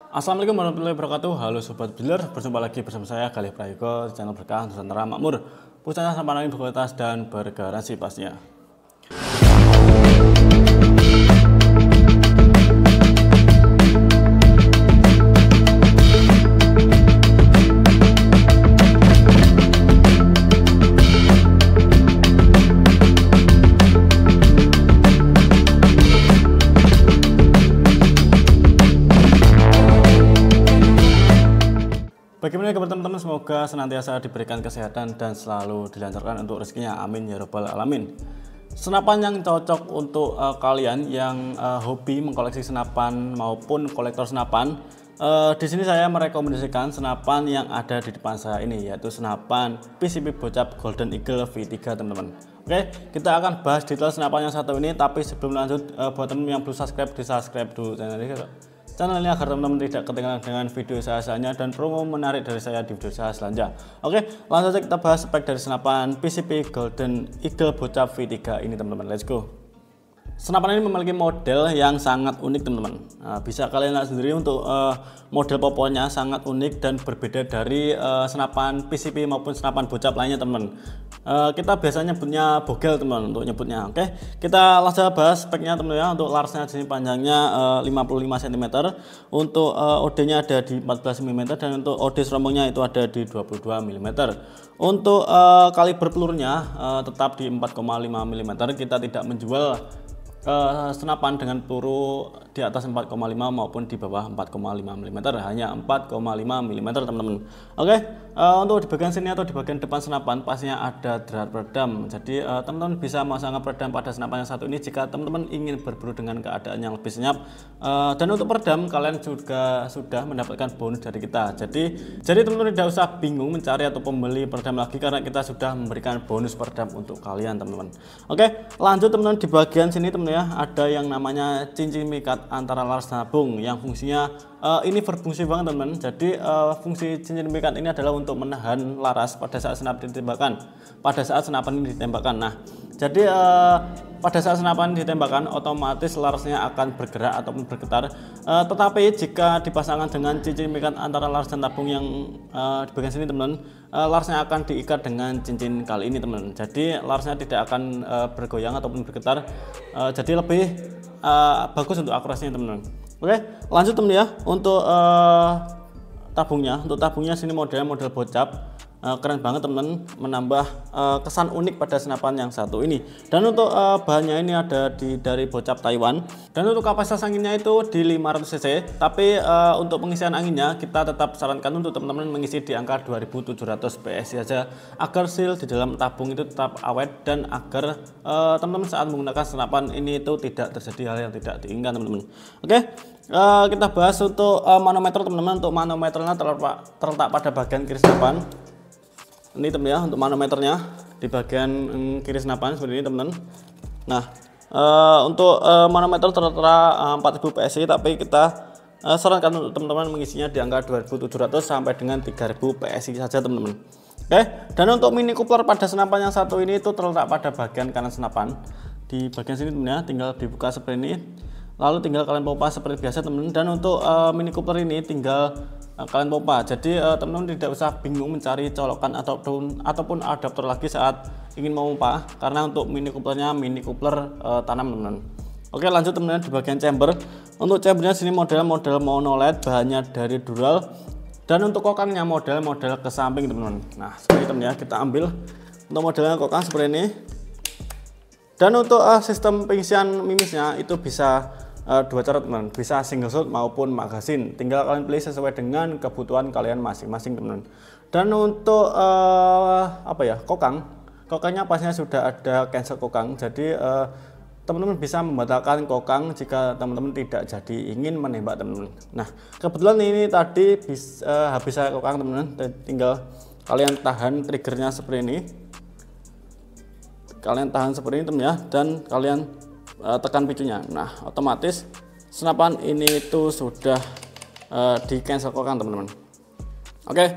Assalamualaikum warahmatullahi wabarakatuh. Halo Sobat Builder, berjumpa lagi bersama saya Galih Prayogo di channel Berkah Nusantara Makmur. Pusatnya sampah angin berkualitas dan bergaransi pastinya. Bagaimana kabar teman-teman? Semoga senantiasa diberikan kesehatan dan selalu dilancarkan untuk rezekinya. Amin ya robbal alamin. Senapan yang cocok untuk kalian yang hobi mengkoleksi senapan maupun kolektor senapan. Di sini saya merekomendasikan senapan yang ada di depan saya ini, yaitu senapan PCP Bocap Golden Eagle V3, teman-teman. Oke, kita akan bahas detail senapan yang satu ini. Tapi sebelum lanjut, buat teman yang belum subscribe, di subscribe dulu channel ini agar teman-teman tidak ketinggalan dengan video saya selanjutnya dan promo menarik dari saya di video saya selanjutnya. Oke, langsung saja kita bahas spek dari senapan PCP Golden Eagle Bocap V3 ini, teman-teman. Let's go. Senapan ini memiliki model yang sangat unik, teman-teman. Nah, bisa kalian lihat sendiri untuk model poponya sangat unik dan berbeda dari senapan PCP maupun senapan bocap lainnya, teman-teman. Kita biasanya nyebutnya bogel, teman-teman, untuk nyebutnya. Oke, kita langsung bahas speknya, teman-teman, ya. Untuk larsnya di sini panjangnya 55 cm, untuk OD-nya ada di 14 mm dan untuk OD serombongnya itu ada di 22 mm. Untuk kaliber pelurunya tetap di 4,5 mm. Kita tidak menjual senapan dengan peluru di atas 4,5 maupun di bawah 4,5 mm, hanya 4,5 mm, teman-teman. Oke, untuk di bagian sini atau di bagian depan senapan pastinya ada drat peredam. Jadi teman-teman bisa memasang peredam pada senapan yang satu ini jika teman-teman ingin berburu dengan keadaan yang lebih senyap. Dan untuk peredam kalian juga sudah mendapatkan bonus dari kita. Jadi teman-teman tidak usah bingung mencari atau membeli peredam lagi karena kita sudah memberikan bonus peredam untuk kalian, teman-teman. Oke, lanjut teman-teman, di bagian sini, teman-teman, ya, ada yang namanya cincin mikat antara laras tabung yang fungsinya ini berfungsi banget, teman-teman. Jadi fungsi cincin mikat ini adalah untuk menahan laras pada saat senapan ini ditembakkan. Nah, jadi pada saat senapan ditembakkan otomatis larasnya akan bergerak ataupun bergetar. Tetapi jika dipasangkan dengan cincin mikat antara laras dan tabung yang di bagian sini, teman-teman, larasnya akan diikat dengan cincin kali ini, teman-teman. Jadi larasnya tidak akan bergoyang ataupun bergetar. Jadi lebih bagus untuk akurasinya, teman-teman. Oke, lanjut, teman, ya. Untuk tabungnya sini model bocap. Keren banget, teman-teman, menambah kesan unik pada senapan yang satu ini. Dan untuk bahannya ini ada dari bocap Taiwan. Dan untuk kapasitas anginnya itu di 500 cc. Tapi untuk pengisian anginnya kita tetap sarankan untuk teman-teman mengisi di angka 2700 PSI saja agar seal di dalam tabung itu tetap awet dan agar teman-teman saat menggunakan senapan ini itu tidak terjadi hal yang tidak diinginkan, teman-teman. Oke, kita bahas untuk manometer, teman-teman. Untuk manometernya terletak pada bagian kiri senapan. Ini, teman, ya, untuk manometernya di bagian kiri senapan seperti ini, teman-teman. Nah, untuk manometer tertera 4000 PSI, tapi kita sarankan untuk teman-teman mengisinya di angka 2700 sampai dengan 3000 PSI saja, teman-teman. Oke, dan untuk mini coupler pada senapan yang satu ini itu terletak pada bagian kanan senapan. Di bagian sini, teman, ya, tinggal dibuka seperti ini. Lalu tinggal kalian pompa seperti biasa, teman-teman. Dan untuk mini coupler ini tinggal kalian pompa. Jadi teman-teman tidak usah bingung mencari colokan ataupun adaptor lagi saat ingin memompa, karena untuk mini couplernya mini coupler tanam, teman-teman. Oke, lanjut, teman-teman, di bagian chamber. Untuk chambernya sini model mono LED, bahannya dari dural. Dan untuk kokangnya model ke samping, teman-teman. Nah, seperti itu, ya, kita ambil untuk modelnya kokang seperti ini. Dan untuk sistem pengisian mimisnya itu bisa dua cara, teman, bisa single shot maupun magasin. Tinggal kalian pilih sesuai dengan kebutuhan kalian masing-masing, teman. Dan untuk kokangnya pastinya sudah ada cancel kokang. Jadi teman-teman bisa membatalkan kokang jika teman-teman tidak jadi ingin menembak, teman-teman. Nah, kebetulan ini tadi habis saya kokang, teman-teman. Tinggal kalian tahan triggernya seperti ini. Kalian tahan seperti ini, teman, ya, dan kalian tekan picunya. Nah, otomatis senapan ini itu sudah di cancel kokang, teman-teman. Oke,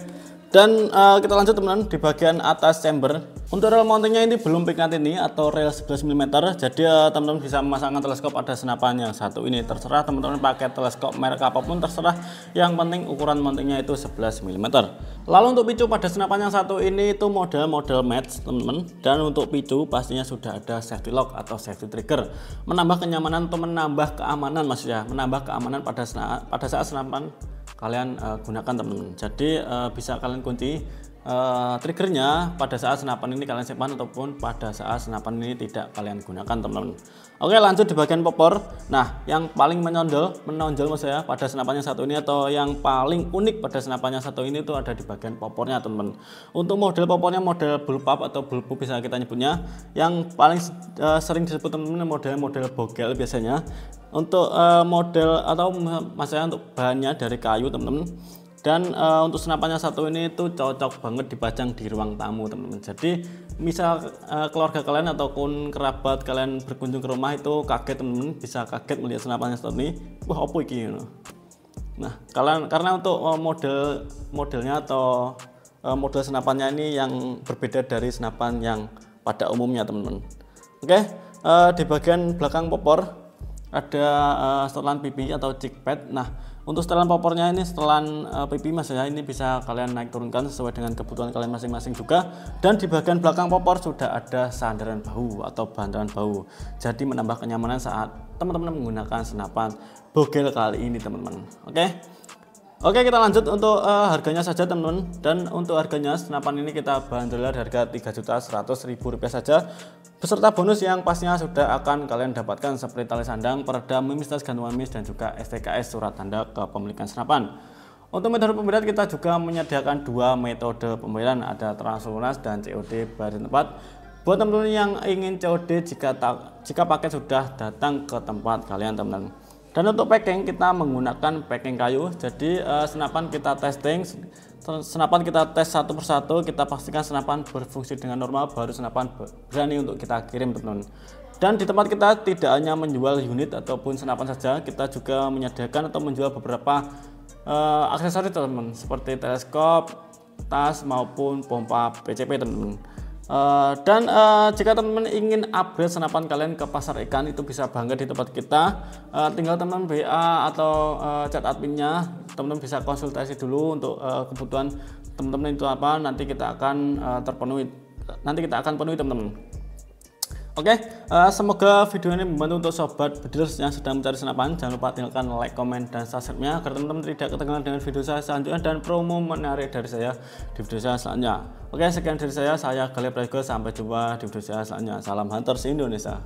dan kita lanjut, teman-teman, di bagian atas chamber. Untuk rel mountingnya ini belum Picatinny atau rel 11 mm, jadi teman-teman bisa memasangkan teleskop pada senapan yang satu ini. Terserah teman-teman pakai teleskop merek apapun, terserah, yang penting ukuran mountingnya itu 11 mm. Lalu untuk picu pada senapan yang satu ini itu model match teman-teman, dan untuk picu pastinya sudah ada safety lock atau safety trigger, menambah kenyamanan atau menambah keamanan, maksudnya menambah keamanan pada saat senapan kalian gunakan teman-teman. Jadi bisa kalian kunci triggernya pada saat senapan ini kalian simpan ataupun pada saat senapan ini tidak kalian gunakan teman-teman. Oke, lanjut di bagian popor. Nah, yang paling menonjol maksudnya pada senapan yang satu ini, atau yang paling unik pada senapan yang satu ini itu ada di bagian popornya teman-teman. Untuk model popornya model bullpup atau bullpup bisa kita nyebutnya, yang paling sering disebut teman-teman model bogel biasanya. Untuk model atau maksudnya untuk bahannya dari kayu teman-teman. Dan untuk senapannya satu ini itu cocok banget dipajang di ruang tamu teman-teman. Jadi misal keluarga kalian ataupun kerabat kalian berkunjung ke rumah itu kaget teman-teman, bisa kaget melihat senapannya satu ini, wah apa ini. Nah, karena untuk modelnya atau model senapannya ini yang berbeda dari senapan yang pada umumnya teman-teman. Oke, di bagian belakang popor ada setelan pipi atau cheek pad. Nah, untuk setelan popornya ini setelan pipi maksudnya ini bisa kalian naik turunkan sesuai dengan kebutuhan kalian masing-masing juga. Dan di bagian belakang popor sudah ada sandaran bahu atau bantalan bahu, jadi menambah kenyamanan saat teman-teman menggunakan senapan bogel kali ini teman-teman. Oke, kita lanjut untuk harganya saja teman-teman. Dan untuk harganya senapan ini kita bandrol di harga Rp3.100.000 saja, beserta bonus yang pastinya sudah akan kalian dapatkan seperti tali sandang, peredam, mimis, tas gantungan mimis, dan juga STKS surat tanda kepemilikan senapan. Untuk metode pembelian kita juga menyediakan dua metode pembelian, ada transfer lunas dan COD bayar di tempat. Buat teman-teman yang ingin COD jika paket sudah datang ke tempat kalian teman-teman. Dan untuk packing kita menggunakan packing kayu. Jadi senapan kita testing, senapan kita tes satu persatu, kita pastikan senapan berfungsi dengan normal, baru senapan berani untuk kita kirim teman-teman. Dan di tempat kita tidak hanya menjual unit ataupun senapan saja, kita juga menyediakan atau menjual beberapa aksesoris teman-teman, seperti teleskop, tas maupun pompa PCP teman-teman. Dan jika teman-teman ingin upgrade senapan kalian ke pasar ikan, itu bisa banget di tempat kita. Tinggal teman-teman WA atau chat adminnya, teman-teman bisa konsultasi dulu untuk kebutuhan teman-teman itu apa, nanti kita akan penuhi teman-teman. Oke, semoga video ini membantu untuk sobat bedilers yang sedang mencari senapan. Jangan lupa tinggalkan like, komen, dan subscribe-nya agar teman-teman tidak ketinggalan dengan video saya selanjutnya dan promo menarik dari saya di video saya selanjutnya. Oke, sekian dari saya Galih Prayogo. Sampai jumpa di video saya selanjutnya. Salam Hunters Indonesia.